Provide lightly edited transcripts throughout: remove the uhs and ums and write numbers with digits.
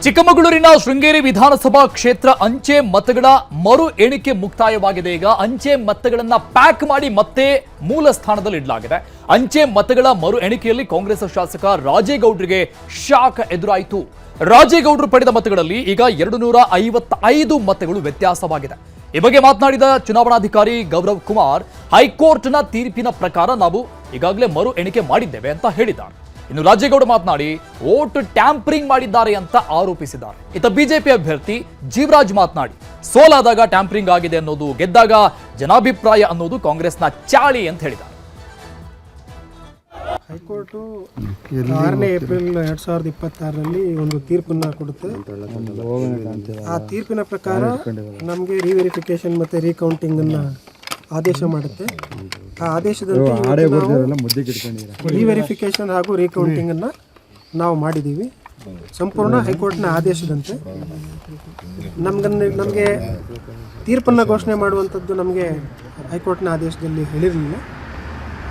ಚಿಕ್ಕಮಗಳೂರಿನ ಶೃಂಗೇರಿ ವಿಧಾನಸಭಾ ಕ್ಷೇತ್ರ ಅಂಚೆ ಮತಗಳ ಮರು ಎಣಿಕೆ ಮುಕ್ತಾಯವಾಗಿದೆ. ಈಗ ಅಂಚೆ ಮತಗಳನ್ನ ಪ್ಯಾಕ್ ಮಾಡಿ ಮತ್ತೆ ಮೂಲ ಸ್ಥಾನದಲ್ಲಿ ಇಡಲಾಗಿದೆ. ಅಂಚೆ ಮತಗಳ ಮರು ಎಣಿಕೆಯಲ್ಲಿ ಕಾಂಗ್ರೆಸ್ ಶಾಸಕ ರಾಜೇಗೌಡರಿಗೆ ಶಾಕ್ ಎದುರಾಯಿತು. ರಾಜೇಗೌಡರು ಪಡೆದ ಮತಗಳಲ್ಲಿ ಈಗ 255 ಮತಗಳು ವ್ಯತ್ಯಾಸವಾಗಿದೆ. ಈ ಬಗ್ಗೆ ಮಾತನಾಡಿದ ಚುನಾವಣಾಧಿಕಾರಿ ಗೌರವ್ ಕುಮಾರ್, ಹೈಕೋರ್ಟ್ನ ತೀರ್ಪಿನ ಪ್ರಕಾರ ನಾವು ಈಗಾಗಲೇ ಮರು ಎಣಿಕೆ ಮಾಡಿದ್ದೇವೆ ಅಂತ ಹೇಳಿದ್ದಾರೆ. ಇನ್ನು ರಾಜೇಗೌಡ ಮಾತನಾಡಿ ವೋಟ್ ಟ್ಯಾಂಪರಿಂಗ್ ಮಾಡಿದ್ದಾರೆ ಅಂತ ಆರೋಪಿಸಿದ್ದಾರೆ. ಇತ್ತ ಬಿಜೆಪಿ ಅಭ್ಯರ್ಥಿ ಜೀವರಾಜ್ ಮಾತನಾಡಿ ಸೋಲಾದಾಗ ಟ್ಯಾಂಪರಿಂಗ್ ಆಗಿದೆ ಅನ್ನೋದು, ಗೆದ್ದಾಗ ಜನಾಭಿಪ್ರಾಯ ಅನ್ನೋದು ಕಾಂಗ್ರೆಸ್ನ ಚಾಳಿ ಅಂತ ಹೇಳಿದ್ದಾರೆ. ಹೈಕೋರ್ಟು 6ನೇ ಏಪ್ರಿಲ್ 2026ರಲ್ಲಿ ಒಂದು ತೀರ್ಪನ್ನು ಕೊಡುತ್ತೆ. ಆ ತೀರ್ಪಿನ ಪ್ರಕಾರ ನಮಗೆ ರಿವೆರಿಫಿಕೇಶನ್ ಮತ್ತು ರೀಕೌಂಟಿಂಗ್ ಅನ್ನು ಆದೇಶ ಮಾಡುತ್ತೆ. ಆ ಆದೇಶದಂತೆ ರಿವೆರಿಫಿಕೇಶನ್ ಹಾಗೂ ರೀಕೌಂಟಿಂಗ್ ಅನ್ನು ನಾವು ಮಾಡಿದ್ದೀವಿ. ಸಂಪೂರ್ಣ ಹೈಕೋರ್ಟ್ನ ಆದೇಶದಂತೆ ನಮಗೆ ತೀರ್ಪನ್ನು ಘೋಷಣೆ ಮಾಡುವಂಥದ್ದು ನಮಗೆ ಹೈಕೋರ್ಟ್ನ ಆದೇಶದಲ್ಲಿ ಹೇಳಿರಲಿಲ್ಲ.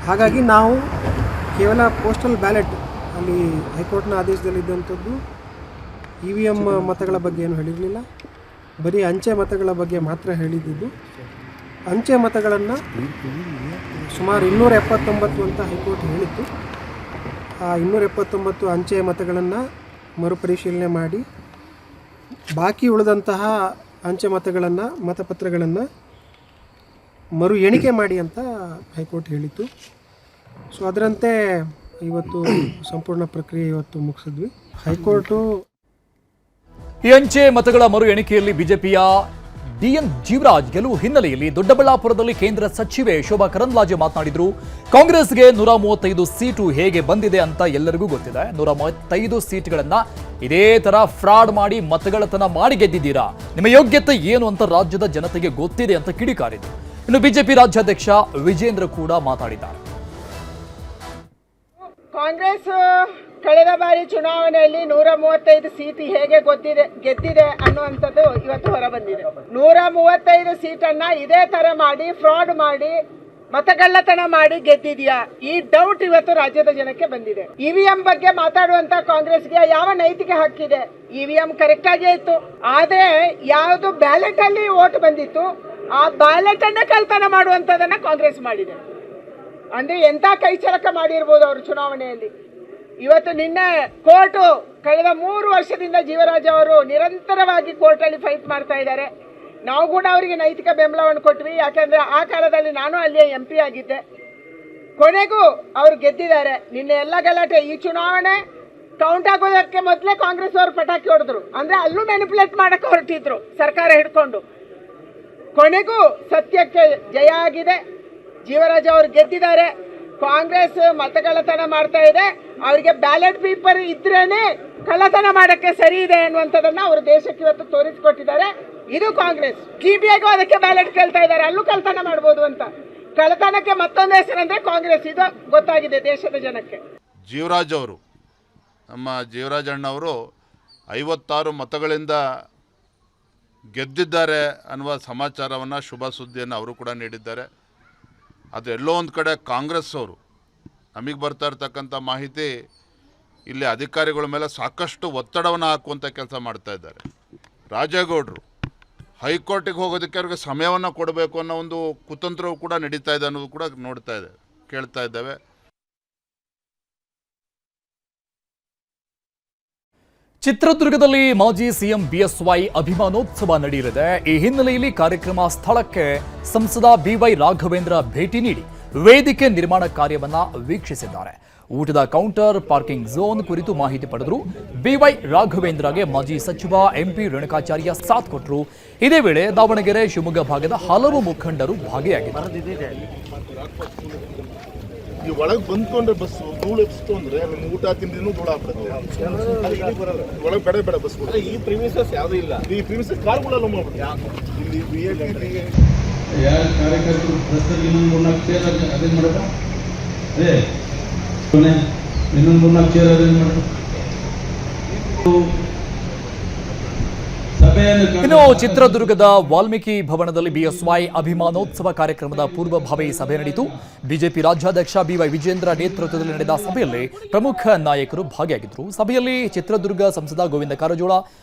ಹಾಗಾಗಿ ನಾವು ಕೇವಲ ಪೋಸ್ಟಲ್ ಬ್ಯಾಲೆಟ್ ಅಲ್ಲಿ ಹೈಕೋರ್ಟ್ನ ಆದೇಶದಲ್ಲಿದ್ದಂಥದ್ದು EVM ಮತಗಳ ಬಗ್ಗೆ ಏನು ಹೇಳಿರಲಿಲ್ಲ, ಬರೀ ಅಂಚೆ ಮತಗಳ ಬಗ್ಗೆ ಮಾತ್ರ ಹೇಳಿದ್ದು. ಅಂಚೆ ಮತಗಳನ್ನು ಸುಮಾರು 279 ಅಂತ ಹೈಕೋರ್ಟ್ ಹೇಳಿತ್ತು. ಆ 279 ಅಂಚೆ ಮತಗಳನ್ನು ಮರುಪರಿಶೀಲನೆ ಮಾಡಿ ಬಾಕಿ ಉಳಿದಂತಹ ಅಂಚೆ ಮತಗಳನ್ನು ಮತಪತ್ರಗಳನ್ನು ಮರು ಎಣಿಕೆ ಮಾಡಿ ಅಂತ ಹೈಕೋರ್ಟ್ ಹೇಳಿತ್ತು. ಸೊ ಅದರಂತೆ ಇವತ್ತು ಸಂಪೂರ್ಣ ಪ್ರಕ್ರಿಯೆ ಇವತ್ತು ಮುಗಿಸಿದ್ವಿ. ಹೈಕೋರ್ಟು ಈ ಅಂಚೆ ಮತಗಳ ಮರು ಎಣಿಕೆಯಲ್ಲಿ ಬಿಜೆಪಿಯ DN ಜೀವರಾಜ್ ಗೆಲುವು ಹಿನ್ನೆಲೆಯಲ್ಲಿ ದೊಡ್ಡಬಳ್ಳಾಪುರದಲ್ಲಿ ಕೇಂದ್ರ ಸಚಿವೆ ಶೋಭಾ ಕರಂದ್ಲಾಜೆ ಮಾತನಾಡಿದ್ರು. ಕಾಂಗ್ರೆಸ್ಗೆ 135 ಸೀಟು ಹೇಗೆ ಬಂದಿದೆ ಅಂತ ಎಲ್ಲರಿಗೂ ಗೊತ್ತಿದೆ. 135 ಸೀಟ್ಗಳನ್ನ ಇದೇ ತರ ಫ್ರಾಡ್ ಮಾಡಿ ಮತಗಳತನ ಮಾಡಿ ಗೆದ್ದಿದ್ದೀರಾ, ನಿಮ್ಮ ಯೋಗ್ಯತೆ ಏನು ಅಂತ ರಾಜ್ಯದ ಜನತೆಗೆ ಗೊತ್ತಿದೆ ಅಂತ ಕಿಡಿಕಾರಿದ್ರು. ಇನ್ನು ಬಿಜೆಪಿ ರಾಜ್ಯಾಧ್ಯಕ್ಷ ವಿಜೇಂದ್ರ ಕೂಡ ಮಾತಾಡಿದ್ದಾರೆ. ಕಾಂಗ್ರೆಸ್ ಕಳೆದ ಬಾರಿ ಚುನಾವಣೆಯಲ್ಲಿ 135 ಸೀಟ್ ಹೇಗೆ ಗೆದ್ದಿದೆ ಅನ್ನುವಂಥದ್ದು ಇವತ್ತು ಹೊರಬಂದಿದೆ. 135 ಸೀಟನ್ನ ಇದೇ ತರ ಮಾಡಿ ಫ್ರಾಡ್ ಮಾಡಿ ಮತಗಳ್ಳತನ ಮಾಡಿ ಗೆದ್ದಿದ್ಯಾ, ಈ ಡೌಟ್ ಇವತ್ತು ರಾಜ್ಯದ ಜನಕ್ಕೆ ಬಂದಿದೆ. EVM ಬಗ್ಗೆ ಮಾತಾಡುವಂತ ಕಾಂಗ್ರೆಸ್ಗೆ ಯಾವ ನೈತಿಕ ಹಕ್ಕಿದೆ? EVM ಕರೆಕ್ಟ್ ಆಗೇ ಇತ್ತು, ಆದ್ರೆ ಯಾವುದು ಬ್ಯಾಲೆಟ್ ಅಲ್ಲಿ ವೋಟ್ ಬಂದಿತ್ತು ಆ ಬ್ಯಾಲೆಟ್ ಅನ್ನ ಕಳ್ತನ ಮಾಡುವಂತದನ್ನ ಕಾಂಗ್ರೆಸ್ ಮಾಡಿದೆ. ಅಂದ್ರೆ ಎಂತ ಕೈಚಳಕ ಮಾಡಿರ್ಬೋದು ಅವರು ಚುನಾವಣೆಯಲ್ಲಿ. ಇವತ್ತು ನಿನ್ನೆ ಕೋರ್ಟು ಕಳೆದ 3 ವರ್ಷದಿಂದ ಜೀವರಾಜ್ ಅವರು ನಿರಂತರವಾಗಿ ಕೋರ್ಟಲ್ಲಿ ಫೈಟ್ ಮಾಡ್ತಾ ಇದ್ದಾರೆ. ನಾವು ಕೂಡ ಅವರಿಗೆ ನೈತಿಕ ಬೆಂಬಲವನ್ನು ಕೊಟ್ವಿ, ಯಾಕಂದ್ರೆ ಆ ಕಾಲದಲ್ಲಿ ನಾನು ಅಲ್ಲಿಯೇ MP ಆಗಿದ್ದೆ. ಕೊನೆಗೂ ಅವರು ಗೆದ್ದಿದ್ದಾರೆ. ನಿನ್ನೆ ಎಲ್ಲ ಗಲಾಟೆ, ಈ ಚುನಾವಣೆ ಕೌಂಟ್ ಆಗೋದಕ್ಕೆ ಮೊದಲೇ ಕಾಂಗ್ರೆಸ್ ಅವರು ಪಟಾಕಿ ಹೊಡೆದ್ರು, ಅಂದ್ರೆ ಅಲ್ಲೂ ಮ್ಯಾನಿಪುಲೇಟ್ ಮಾಡಕ್ಕೆ ಹೊರಟಿದ್ರು ಸರ್ಕಾರ ಹಿಡ್ಕೊಂಡು. ಕೊನೆಗೂ ಸತ್ಯಕ್ಕೆ ಜಯ ಆಗಿದೆ. ಜೀವರಾಜ್ ಅವರು ಗೆದ್ದಿದ್ದಾರೆ. ಕಾಂಗ್ರೆಸ್ ಮತಗಳ್ಳತನ ಮಾಡ್ತಾ ಇದೆ, ಅವರಿಗೆ ಬ್ಯಾಲೆಟ್ ಪೇಪರ್ ಇದ್ರೇನೆ ಕಳ್ಳತನ ಮಾಡಕ್ಕೆ ಸರಿ ಇದೆ ಅನ್ನುವಂಥದ್ದನ್ನ ಅವರು ದೇಶಕ್ಕೆ ಇವತ್ತು ತೋರಿಸಿಕೊಟ್ಟಿದ್ದಾರೆ. ಇದು ಕಾಂಗ್ರೆಸ್. TBIಗೂ ಅದಕ್ಕೆ ಬ್ಯಾಲೆಟ್ ಕೇಳ್ತಾ ಇದ್ದಾರೆ, ಅಲ್ಲೂ ಕಳ್ಳತನ ಮಾಡ್ಬೋದು ಅಂತ. ಕಳ್ಳತನಕ್ಕೆ ಮತ್ತೊಂದು ಹೆಸರಂದ್ರೆ ಕಾಂಗ್ರೆಸ್, ಇದು ಗೊತ್ತಾಗಿದೆ ದೇಶದ ಜನಕ್ಕೆ. ಜೀವರಾಜ್ ಅವರು, ನಮ್ಮ ಜೀವರಾಜ್ ಅಣ್ಣವರು 56 ಮತಗಳಿಂದ ಗೆದ್ದಿದ್ದಾರೆ ಅನ್ನುವ ಸಮಾಚಾರವನ್ನು, ಶುಭ ಸುದ್ದಿಯನ್ನು ಅವರು ಕೂಡ ನೀಡಿದ್ದಾರೆ. ಅದು ಎಲ್ಲೋ ಒಂದು ಕಡೆ ಕಾಂಗ್ರೆಸ್ ಅವರು ನಮಗೆ ಬರ್ತಾ ಇರ್ತಕ್ಕಂಥ ಮಾಹಿತಿ ಇಲ್ಲಿ ಅಧಿಕಾರಿಗಳ ಮೇಲೆ ಸಾಕಷ್ಟು ಒತ್ತಡವನ್ನು ಹಾಕುವಂಥ ಕೆಲಸ ಮಾಡ್ತಾ ಇದ್ದಾರೆ. ರಾಜೇಗೌಡರು ಹೈಕೋರ್ಟಿಗೆ ಹೋಗೋದಕ್ಕೆ ಅವ್ರಿಗೆ ಸಮಯವನ್ನು ಕೊಡಬೇಕು ಅನ್ನೋ ಒಂದು ಕುತಂತ್ರವು ಕೂಡ ನಡೀತಾ ಇದೆ ಅನ್ನೋದು ಕೂಡ ಕೇಳ್ತಾ ಇದ್ದೇವೆ. ಚಿತ್ರದುರ್ಗದಲ್ಲಿ ಮಾಜಿ CM BSY ಅಭಿಮಾನೋತ್ಸವ ನಡೆಯಲಿದೆ. ಈ ಹಿನ್ನೆಲೆಯಲ್ಲಿ ಕಾರ್ಯಕ್ರಮ ಸ್ಥಳಕ್ಕೆ ಸಂಸದ BY ರಾಘವೇಂದ್ರ ಭೇಟಿ ನೀಡಿ ವೇದಿಕೆ ನಿರ್ಮಾಣ ಕಾರ್ಯವನ್ನ ವೀಕ್ಷಿಸಿದ್ದಾರೆ. ಊಟದ ಕೌಂಟರ್, ಪಾರ್ಕಿಂಗ್ ಝೋನ್ ಕುರಿತು ಮಾಹಿತಿ ಪಡೆದರು. BY ರಾಘವೇಂದ್ರಗೆ ಮಾಜಿ ಸಚಿವ MP ರೇಣುಕಾಚಾರ್ಯ ಸಾಥ್ ಕೊಟ್ಟರು. ಇದೇ ವೇಳೆ ದಾವಣಗೆರೆ, ಶಿವಮೊಗ್ಗ ಭಾಗದ ಹಲವು ಮುಖಂಡರು ಭಾಗಿಯಾಗಿದ್ದರು. ಈ ಒಳಗೆ ಬಂದ್ಕೊಂಡ್ರೆ ಬಸ್ ಧೂಳು ಎಬ್ಸ್ತು ಅಂದ್ರೆ ನಿಮ್ಮ ಊಟ ತಿಂಡಿನೂ ಧೂಳು ಆಗ್ಬಿಡುತ್ತೆ. ಒಳಗೆ ಬೇಡ ಬಸ್. ಈ ಪ್ರಿಮಿಸಸ್ ಯಾವುದೂ ಇಲ್ಲ, ಈ ಪ್ರಿಮಿಸಸ್ ಕಾರ್ಗಳೆಲ್ಲ ಇಲ್ಲಿ VIP ಕಾರ್ಯಕರ್ತರು ರಸ್ತೆಯಲ್ಲಿ ಇನ್ನೊಂದು 3-4 ಚೇರ್ ಅರೇಂಜ್ ಮಾಡೋದು, ಇನ್ನೊಂದು 3-4 ಚೇರ್ ಅರೇಂಜ್ ಮಾಡೋದು. ಸಭೆ ಇನ್ನು ಚಿತ್ರದುರ್ಗದ ವಾಲ್ಮೀಕಿ ಭವನದಲ್ಲಿ ಬಿಎಸ್ವೈ ಅಭಿಮಾನೋತ್ಸವ ಕಾರ್ಯಕ್ರಮದ ಪೂರ್ವಭಾವಿ ಸಭೆ ನಡೆಯಿತು. ಬಿಜೆಪಿ ರಾಜ್ಯಾಧ್ಯಕ್ಷ ಬಿವೈ ವಿಜೇಂದ್ರ ನೇತೃತ್ವದಲ್ಲಿ ನಡೆದ ಸಭೆಯಲ್ಲಿ ಪ್ರಮುಖ ನಾಯಕರು ಭಾಗಿಯಾಗಿದ್ದರು. ಸಭೆಯಲ್ಲಿ ಚಿತ್ರದುರ್ಗ ಸಂಸದ ಗೋವಿಂದ ಕಾರಜೋಳ,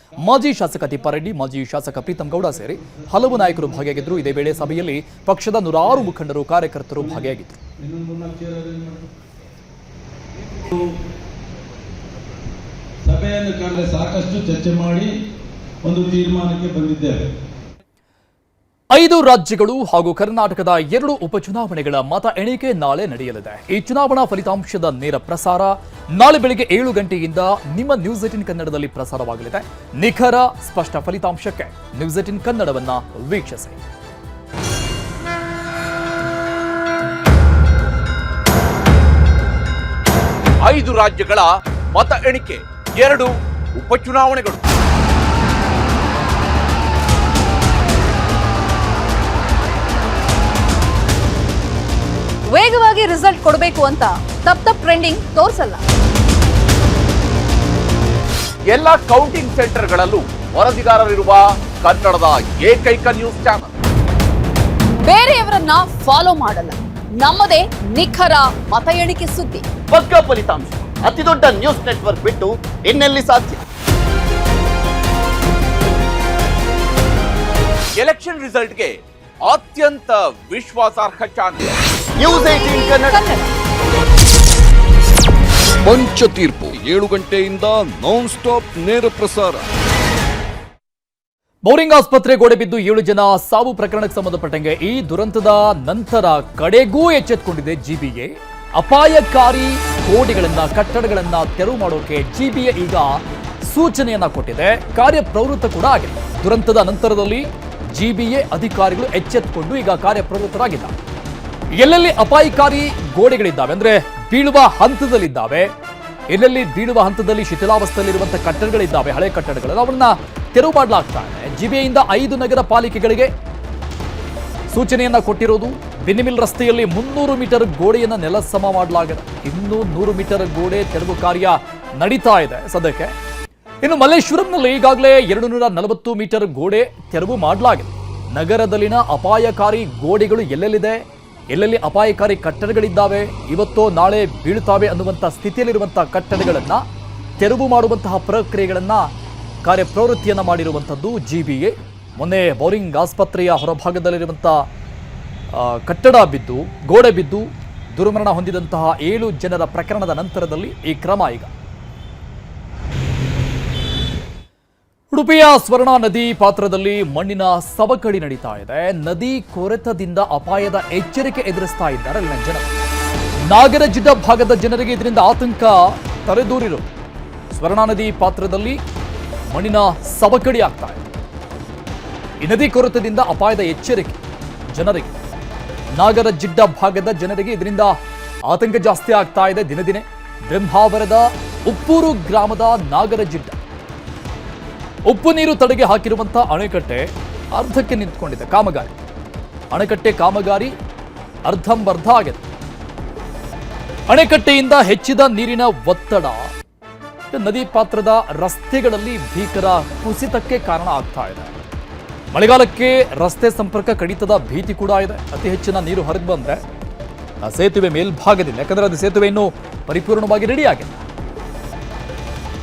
ಮಾಜಿ ಶಾಸಕ ತಿಪ್ಪಾರೆಡ್ಡಿ, ಮಾಜಿ ಶಾಸಕ ಪ್ರೀತಂ ಗೌಡ ಸೇರಿ ಹಲವು ನಾಯಕರು ಭಾಗಿಯಾಗಿದ್ದರು. ಇದೇ ವೇಳೆ ಸಭೆಯಲ್ಲಿ ಪಕ್ಷದ 106 ಮುಖಂಡರು, ಕಾರ್ಯಕರ್ತರು ಭಾಗಿಯಾಗಿದ್ದರು. ಸಭೆಯನ್ನು ಕರೆದು ಸಾಕಷ್ಟು ಚರ್ಚೆ ಮಾಡಿ ಒಂದು ತೀರ್ಮಾನಕ್ಕೆ ಬಂದಿದ್ದೇವೆ. 5 ರಾಜ್ಯಗಳು ಹಾಗೂ ಕರ್ನಾಟಕದ 2 ಉಪಚುನಾವಣೆಗಳ ಮತ ಎಣಿಕೆ ನಾಳೆ ನಡೆಯಲಿದೆ. ಈ ಚುನಾವಣಾ ಫಲಿತಾಂಶದ ನೇರ ಪ್ರಸಾರ ನಾಳೆ ಬೆಳಗ್ಗೆ 7 ಗಂಟೆಯಿಂದ ನಿಮ್ಮ ನ್ಯೂಸ್ 18 ಕನ್ನಡದಲ್ಲಿ ಪ್ರಸಾರವಾಗಲಿದೆ. ನಿಖರ ಸ್ಪಷ್ಟ ಫಲಿತಾಂಶಕ್ಕೆ ನ್ಯೂಸ್ 18 ಕನ್ನಡವನ್ನ ವೀಕ್ಷಿಸಿ. 5 ರಾಜ್ಯಗಳ ಮತ ಎಣಿಕೆ, 2 ಉಪಚುನಾವಣೆಗಳು. ವೇಗವಾಗಿ ರಿಸಲ್ಟ್ ಕೊಡಬೇಕು ಅಂತ ತಪ್ಪ ಟ್ರೆಂಡಿಂಗ್ ತೋರಿಸಲ್ಲ. ಎಲ್ಲ ಕೌಂಟಿಂಗ್ ಸೆಂಟರ್ಗಳಲ್ಲೂ ವರದಿಗಾರರಿರುವ ಕನ್ನಡದ ಏಕೈಕ ನ್ಯೂಸ್ ಚಾನಲ್. ಬೇರೆಯವರನ್ನ ಫಾಲೋ ಮಾಡಲ್ಲ. ನಮ್ಮದೇ ನಿಖರ ಮತ ಎಣಿಕೆ ಸುದ್ದಿ. ಪಕ್ಕಾ ಫಲಿತಾಂಶ ಅತಿ ದೊಡ್ಡ ನ್ಯೂಸ್ ನೆಟ್ವರ್ಕ್ ಬಿಟ್ಟು ಇನ್ನೆಲ್ಲಿ ಸಾಧ್ಯ? ಎಲೆಕ್ಷನ್ ರಿಸಲ್ಟ್ಗೆ ಅತ್ಯಂತ ವಿಶ್ವಾಸಾರ್ಹ ಚಾನಲ್ ನ್ಯೂಸ್ 18 ಕನ್ನಡ. ಪಂಚ ತೀರ್ಪು 7 ಗಂಟೆಯಿಂದ ನಾನ್ ಸ್ಟಾಪ್ ನೇರ ಪ್ರಸಾರ. ಬೌರಿಂಗ್ ಆಸ್ಪತ್ರೆ ಗೋಡೆ ಬಿದ್ದು 7 ಜನ ಸಾವು ಪ್ರಕರಣಕ್ಕೆ ಸಂಬಂಧಪಟ್ಟಂಗೆ ಈ ದುರಂತದ ನಂತರ ಕಡೆಗೂ ಎಚ್ಚೆತ್ತುಕೊಂಡಿದೆ ಜಿಬಿಎ. ಅಪಾಯಕಾರಿ ಗೋಡೆಗಳನ್ನ, ಕಟ್ಟಡಗಳನ್ನ ತೆರವು ಮಾಡೋಕೆ ಜಿಬಿಎ ಈಗ ಸೂಚನೆಯನ್ನ ಕೊಟ್ಟಿದೆ. ಕಾರ್ಯಪ್ರವೃತ್ತ ಕೂಡ ಆಗಿದೆ. ದುರಂತದ ನಂತರದಲ್ಲಿ ಜಿಬಿಎ ಅಧಿಕಾರಿಗಳು ಎಚ್ಚೆತ್ತುಕೊಂಡು ಈಗ ಕಾರ್ಯಪ್ರವೃತ್ತರಾಗಿದ್ದಾರೆ. ಎಲ್ಲೆಲ್ಲಿ ಅಪಾಯಕಾರಿ ಗೋಡೆಗಳಿದ್ದಾವೆ ಅಂದ್ರೆ ಬೀಳುವ ಹಂತದಲ್ಲಿದ್ದಾವೆ, ಎಲ್ಲೆಲ್ಲಿ ಬೀಳುವ ಹಂತದಲ್ಲಿ ಶಿಥಿಲಾವಸ್ಥೆಯಲ್ಲಿರುವಂತಹ ಕಟ್ಟಡಗಳಿದ್ದಾವೆ, ಹಳೆ ಕಟ್ಟಡಗಳು, ಅವನ್ನ ತೆರವು ಮಾಡಲಾಗ್ತಾ ಇದೆ. ಜಿಬಿಎಯಿಂದ 5 ನಗರ ಪಾಲಿಕೆಗಳಿಗೆ ಸೂಚನೆಯನ್ನ ಕೊಟ್ಟಿರೋದು. ಬಿನ್ನಿಮಿಲ್ ರಸ್ತೆಯಲ್ಲಿ 300 ಮೀಟರ್ ಗೋಡೆಯನ್ನ ನೆಲಸಮ ಮಾಡಲಾಗಿದೆ. ಇನ್ನೂ 100 ಮೀಟರ್ ಗೋಡೆ ತೆರವು ಕಾರ್ಯ ನಡೀತಾ ಇದೆ ಸದ್ಯಕ್ಕೆ. ಇನ್ನು ಮಲ್ಲೇಶ್ವರಂನಲ್ಲಿ ಈಗಾಗಲೇ 240 ಮೀಟರ್ ಗೋಡೆ ತೆರವು ಮಾಡಲಾಗಿದೆ. ನಗರದಲ್ಲಿನ ಅಪಾಯಕಾರಿ ಗೋಡೆಗಳು ಎಲ್ಲೆಲ್ಲಿದೆ, ಎಲ್ಲೆಲ್ಲಿ ಅಪಾಯಕಾರಿ ಕಟ್ಟಡಗಳಿದ್ದಾವೆ, ಇವತ್ತೋ ನಾಳೆ ಬೀಳುತ್ತಾವೆ ಅನ್ನುವಂಥ ಸ್ಥಿತಿಯಲ್ಲಿರುವಂತಹ ಕಟ್ಟಡಗಳನ್ನ ತೆರವು ಮಾಡುವಂತಹ ಪ್ರಕ್ರಿಯೆಗಳನ್ನ ಕಾರ್ಯಪ್ರವೃತ್ತಿಯನ್ನ ಮಾಡಿರುವಂಥದ್ದು ಜಿಬಿಎ. ಮೊನ್ನೆ ಬೌರಿಂಗ್ ಆಸ್ಪತ್ರೆಯ ಹೊರಭಾಗದಲ್ಲಿರುವಂಥ ಕಟ್ಟಡ ಬಿದ್ದು, ಗೋಡೆ ಬಿದ್ದು ದುರ್ಮರಣ ಹೊಂದಿದಂತಹ 7 ಜನರ ಪ್ರಕರಣದ ನಂತರದಲ್ಲಿ ಈ ಕ್ರಮ ಈಗ. ಉಡುಪಿಯ ಸ್ವರ್ಣ ನದಿ ಪಾತ್ರದಲ್ಲಿ ಮಣ್ಣಿನ ಸವಕಳಿ ನಡೀತಾ ಇದೆ. ನದಿ ಕೊರೆತದಿಂದ ಅಪಾಯದ ಎಚ್ಚರಿಕೆ ಎದುರಿಸ್ತಾ ಇದ್ದಾರೆ ಅಲ್ಲಿನ ಜನರು. ನಾಗರಜಿಡ್ಡ ಭಾಗದ ಜನರಿಗೆ ಇದರಿಂದ ಆತಂಕ ತಲೆದೂರಿರುವುದು. ಸ್ವರ್ಣ ನದಿ ಪಾತ್ರದಲ್ಲಿ ಮಣ್ಣಿನ ಸವಕಳಿ ಆಗ್ತಾ ಇದೆ. ಈ ನದಿ ಕೊರೆತದಿಂದ ಅಪಾಯದ ಎಚ್ಚರಿಕೆ ಜನರಿಗೆ. ನಾಗರಜಿಡ್ಡ ಭಾಗದ ಜನರಿಗೆ ಇದರಿಂದ ಆತಂಕ ಜಾಸ್ತಿ ಆಗ್ತಾ ಇದೆ ದಿನೇ ದಿನೇ. ಬ್ರಹ್ಮಾವರದ ಉಪ್ಪೂರು ಗ್ರಾಮದ ನಾಗರಜಿಡ್ಡ ಉಪ್ಪು ನೀರು ತಡೆಗೆ ಹಾಕಿರುವಂತಹ ಅಣೆಕಟ್ಟೆ ಅರ್ಧಕ್ಕೆ ನಿಂತುಕೊಂಡಿದೆ. ಕಾಮಗಾರಿ, ಅಣೆಕಟ್ಟೆ ಕಾಮಗಾರಿ ಅರ್ಧಂಬರ್ಧ ಆಗಿದೆ. ಅಣೆಕಟ್ಟೆಯಿಂದ ಹೆಚ್ಚಿದ ನೀರಿನ ಒತ್ತಡ ನದಿ ಪಾತ್ರದ ರಸ್ತೆಗಳಲ್ಲಿ ಭೀಕರ ಕುಸಿತಕ್ಕೆ ಕಾರಣ ಆಗ್ತಾ ಇದೆ. ಮಳೆಗಾಲಕ್ಕೆ ರಸ್ತೆ ಸಂಪರ್ಕ ಕಡಿತದ ಭೀತಿ ಕೂಡ ಇದೆ. ಅತಿ ಹೆಚ್ಚಿನ ನೀರು ಹೊರಗೆ ಬಂದ್ರೆ ಆ ಸೇತುವೆ ಮೇಲ್ಭಾಗದಿಂದ, ಯಾಕಂದ್ರೆ ಅದು ಸೇತುವೆ ಇನ್ನೂ ಪರಿಪೂರ್ಣವಾಗಿ ರೆಡಿ ಆಗಿಲ್ಲ.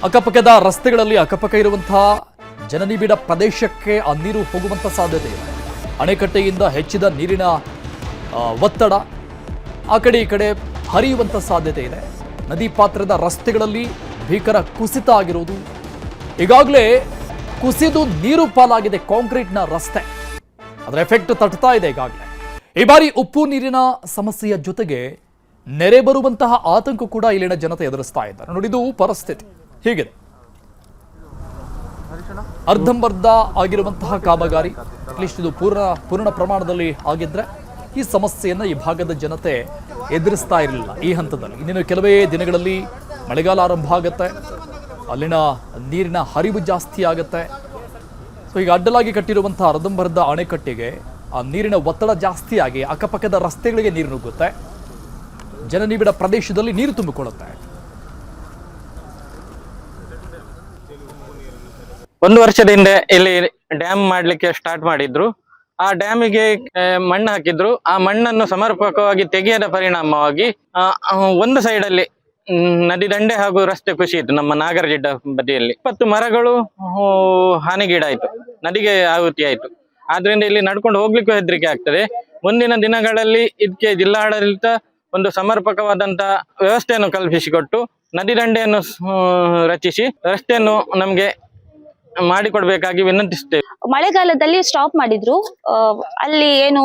ಅಕ್ಕಪಕ್ಕದ ರಸ್ತೆಗಳಲ್ಲಿ ಅಕ್ಕಪಕ್ಕ ಇರುವಂತಹ ಜನನಿಬಿಡ ಪ್ರದೇಶಕ್ಕೆ ಆ ನೀರು ಹೋಗುವಂತ ಸಾಧ್ಯತೆ ಇದೆ. ಅಣೆಕಟ್ಟೆಯಿಂದ ಹೆಚ್ಚಿದ ನೀರಿನ ಒತ್ತಡ ಆ ಕಡೆ ಈ ಕಡೆ ಹರಿಯುವಂತ ಸಾಧ್ಯತೆ ಇದೆ. ನದಿ ಪಾತ್ರದ ರಸ್ತೆಗಳಲ್ಲಿ ಭೀಕರ ಕುಸಿತ ಆಗಿರುವುದು. ಈಗಾಗಲೇ ಕುಸಿದು ನೀರು ಪಾಲಾಗಿದೆ ಕಾಂಕ್ರೀಟ್ನ ರಸ್ತೆ. ಅದರ ಎಫೆಕ್ಟ್ ತಟ್ತಾ ಇದೆ ಈಗಾಗಲೇ. ಈ ಬಾರಿ ಉಪ್ಪು ನೀರಿನ ಸಮಸ್ಯೆಯ ಜೊತೆಗೆ ನೆರೆ ಬರುವಂತಹ ಆತಂಕ ಕೂಡ ಇಲ್ಲಿನ ಜನತೆ ಎದುರಿಸ್ತಾ ಇದ್ದಾರೆ. ನೋಡಿದು ಪರಿಸ್ಥಿತಿ ಹೀಗಿದೆ. ಅರ್ಧಂಬರ್ಧ ಆಗಿರುವಂತಹ ಕಾಮಗಾರಿ, ಅಟ್ಲೀಸ್ಟ್ ಇದು ಪೂರ್ಣ ಪ್ರಮಾಣದಲ್ಲಿ ಆಗಿದ್ರೆ ಈ ಸಮಸ್ಯೆಯನ್ನು ಈ ಭಾಗದ ಜನತೆ ಎದುರಿಸ್ತಾ ಇರಲಿಲ್ಲ ಈ ಹಂತದಲ್ಲಿ. ಇನ್ನೇನು ಕೆಲವೇ ದಿನಗಳಲ್ಲಿ ಮಳೆಗಾಲ ಆರಂಭ ಆಗುತ್ತೆ, ಅಲ್ಲಿನ ನೀರಿನ ಹರಿವು ಜಾಸ್ತಿ ಆಗುತ್ತೆ. ಸೊ ಈಗ ಅಡ್ಡಲಾಗಿ ಕಟ್ಟಿರುವಂತಹ ಅರ್ಧಂಬರ್ಧ ಅಣೆಕಟ್ಟೆಗೆ ಆ ನೀರಿನ ಒತ್ತಡ ಜಾಸ್ತಿ ಆಗಿ ಅಕ್ಕಪಕ್ಕದ ರಸ್ತೆಗಳಿಗೆ ನೀರು ನುಗ್ಗುತ್ತೆ, ಜನನಿಬಿಡ ಪ್ರದೇಶದಲ್ಲಿ ನೀರು ತುಂಬಿಕೊಳ್ಳುತ್ತೆ. 1 ವರ್ಷದ ಹಿಂದೆ ಇಲ್ಲಿ ಡ್ಯಾಮ್ ಮಾಡ್ಲಿಕ್ಕೆ ಸ್ಟಾರ್ಟ್ ಮಾಡಿದ್ರು. ಆ ಡ್ಯಾಮಿಗೆ ಮಣ್ಣು ಹಾಕಿದ್ರು. ಆ ಮಣ್ಣನ್ನು ಸಮರ್ಪಕವಾಗಿ ತೆಗೆಯದ ಪರಿಣಾಮವಾಗಿ ಒಂದು ಸೈಡಲ್ಲಿ ನದಿ ದಂಡೆ ಹಾಗೂ ರಸ್ತೆ ಕುಸಿಯಿತು. ನಮ್ಮ ನಾಗರಜಿಡ್ಡ ಬದಿಯಲ್ಲಿ 20 ಮರಗಳು ಹಾನಿಗೀಡಾಯಿತು, ನದಿಗೆ ಆಹುತಿ ಆಯಿತು. ಆದ್ರಿಂದ ಇಲ್ಲಿ ನಡ್ಕೊಂಡು ಹೋಗ್ಲಿಕ್ಕೂ ಹೆದರಿಕೆ ಆಗ್ತದೆ. ಮುಂದಿನ ದಿನಗಳಲ್ಲಿ ಇದಕ್ಕೆ ಜಿಲ್ಲಾಡಳಿತ ಒಂದು ಸಮರ್ಪಕವಾದಂತ ವ್ಯವಸ್ಥೆಯನ್ನು ಕಲ್ಪಿಸಿಕೊಟ್ಟು ನದಿ ದಂಡೆಯನ್ನು ರಚಿಸಿ ರಸ್ತೆಯನ್ನು ನಮ್ಗೆ ಮಾಡಿಕೊಡ್ಬೇಕಾಗಿ ವಿನಂತಿಸ್ತೇವೆ. ಮಳೆಗಾಲದಲ್ಲಿ ಸ್ಟಾಪ್ ಮಾಡಿದ್ರು. ಅಲ್ಲಿ ಏನು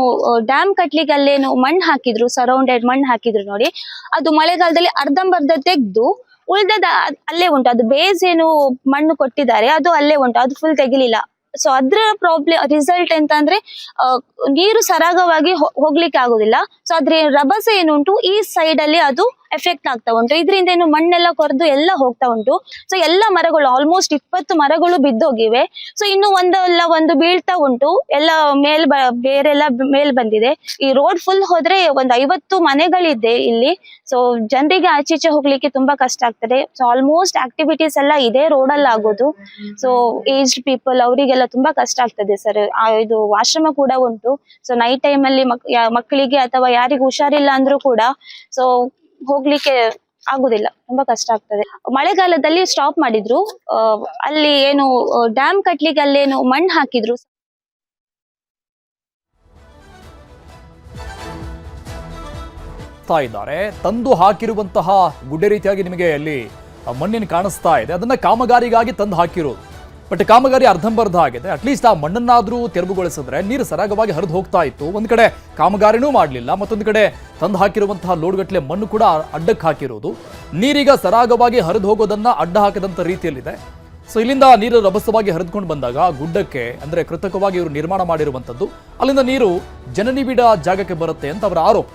ಡ್ಯಾಮ್ ಕಟ್ಲಿಕ್ಕೆ ಅಲ್ಲೇನು ಮಣ್ಣು ಹಾಕಿದ್ರು, ಸರೌಂಡೆಡ್ ಮಣ್ಣು ಹಾಕಿದ್ರು ನೋಡಿ. ಅದು ಮಳೆಗಾಲದಲ್ಲಿ ಅರ್ಧಂಬರ್ಧ ತೆಗ್ದು ಉಳ್ದದ ಅಲ್ಲೇ ಉಂಟು. ಅದು ಬೇಸ್ ಏನು ಮಣ್ಣು ಕೊಟ್ಟಿದ್ದಾರೆ ಅದು ಅಲ್ಲೇ ಉಂಟು, ಅದು ಫುಲ್ ತೆಗಿಲಿಲ್ಲ. ಸೊ ಅದ್ರ ರಿಸಲ್ಟ್ ಎಂತ ಅಂದ್ರೆ ನೀರು ಸರಾಗವಾಗಿ ಹೋಗ್ಲಿಕ್ಕೆ ಆಗುದಿಲ್ಲ. ಸೊ ಅದ್ರ ರಭಸ ಏನುಂಟು ಈ ಸೈಡ್ ಅಲ್ಲಿ ಅದು ಎಫೆಕ್ಟ್ ಆಗ್ತಾ ಉಂಟು. ಇದರಿಂದ ಏನು ಮಣ್ಣೆಲ್ಲ ಕೊರೆದು ಎಲ್ಲ ಹೋಗ್ತಾ ಉಂಟು. ಸೊ ಎಲ್ಲ ಮರಗಳು ಆಲ್ಮೋಸ್ಟ್ 20 ಮರಗಳು ಬಿದ್ದೋಗಿವೆ. ಸೊ ಇನ್ನು ಒಂದು ಬೀಳ್ತಾ ಉಂಟು. ಎಲ್ಲ ಬೇರೆಲ್ಲ ಮೇಲ್ ಬಂದಿದೆ. ಈ ರೋಡ್ ಫುಲ್ ಹೋದ್ರೆ ಒಂದು 50 ಮನೆಗಳಿದೆ ಇಲ್ಲಿ. ಸೊ ಜನರಿಗೆ ಆಚೀಚೆ ಹೋಗ್ಲಿಕ್ಕೆ ತುಂಬಾ ಕಷ್ಟ ಆಗ್ತದೆ. ಸೊ ಆಲ್ಮೋಸ್ಟ್ ಆಕ್ಟಿವಿಟೀಸ್ ಎಲ್ಲ ಇದೇ ರೋಡ್ ಅಲ್ಲಿ ಆಗೋದು. ಸೊ ಏಜ್ಡ್ ಪೀಪಲ್ ಅವರಿಗೆಲ್ಲ ತುಂಬಾ ಕಷ್ಟ ಆಗ್ತದೆ ಸರ್. ಇದು ಆಶ್ರಮ ಕೂಡ ಉಂಟು. ಸೊ ನೈಟ್ ಟೈಮ್ ಅಲ್ಲಿ ಮಕ್ಕಳಿಗೆ ಅಥವಾ ಯಾರಿಗೂ ಹುಷಾರಿಲ್ಲ ಅಂದ್ರೂ ಕೂಡ ಸೊ ಹೋಗ್ಲಿಕ್ಕೆ ಆಗುದಿಲ್ಲ, ತುಂಬಾ ಕಷ್ಟ ಆಗ್ತದೆ. ಮಳೆಗಾಲದಲ್ಲಿ ಸ್ಟಾಪ್ ಮಾಡಿದ್ರು. ಅಲ್ಲಿ ಏನು ಡ್ಯಾಮ್ ಕಟ್ಲಿಕ್ಕೆ ಅಲ್ಲೇನು ಮಣ್ಣು ಹಾಕಿದ್ರು. ಇದ್ದಾರೆ ತಂದು ಹಾಕಿರುವಂತಹ ಗುಡ್ಡೆ ರೀತಿಯಾಗಿ ನಿಮಗೆ ಅಲ್ಲಿ ಮಣ್ಣಿನ ಕಾಣಿಸ್ತಾ ಇದೆ. ಅದನ್ನ ಕಾಮಗಾರಿಗಾಗಿ ತಂದು ಹಾಕಿರೋದು. ಬಟ್ ಕಾಮಗಾರಿ ಅರ್ಧಂಬರ್ಧ ಆಗಿದೆ. ಅಟ್ಲೀಸ್ಟ್ ಆ ಮಣ್ಣನ್ನಾದ್ರೂ ತೆರವುಗೊಳಿಸಿದ್ರೆ ನೀರು ಸರಾಗವಾಗಿ ಹರಿದು ಹೋಗ್ತಾ ಇತ್ತು. ಒಂದು ಕಡೆ ಕಾಮಗಾರಿನೂ ಮಾಡಲಿಲ್ಲ, ಮತ್ತೊಂದು ಕಡೆ ತಂದು ಹಾಕಿರುವಂತಹ ಲೋಡ್ಗಟ್ಟಲೆ ಮಣ್ಣು ಕೂಡ ಅಡ್ಡಕ್ಕೆ ಹಾಕಿರೋದು ನೀರೀಗ ಸರಾಗವಾಗಿ ಹರಿದು ಹೋಗೋದನ್ನ ಅಡ್ಡ ಹಾಕದಂತ ರೀತಿಯಲ್ಲಿದೆ. ಸೊ ಇಲ್ಲಿಂದ ನೀರು ರಭಸವಾಗಿ ಹರಿದುಕೊಂಡು ಬಂದಾಗ ಗುಡ್ಡಕ್ಕೆ ಅಂದ್ರೆ ಕೃತಕವಾಗಿ ಇವರು ನಿರ್ಮಾಣ ಮಾಡಿರುವಂಥದ್ದು, ಅಲ್ಲಿಂದ ನೀರು ಜನನಿಬಿಡ ಜಾಗಕ್ಕೆ ಬರುತ್ತೆ ಅಂತ ಅವರ ಆರೋಪ.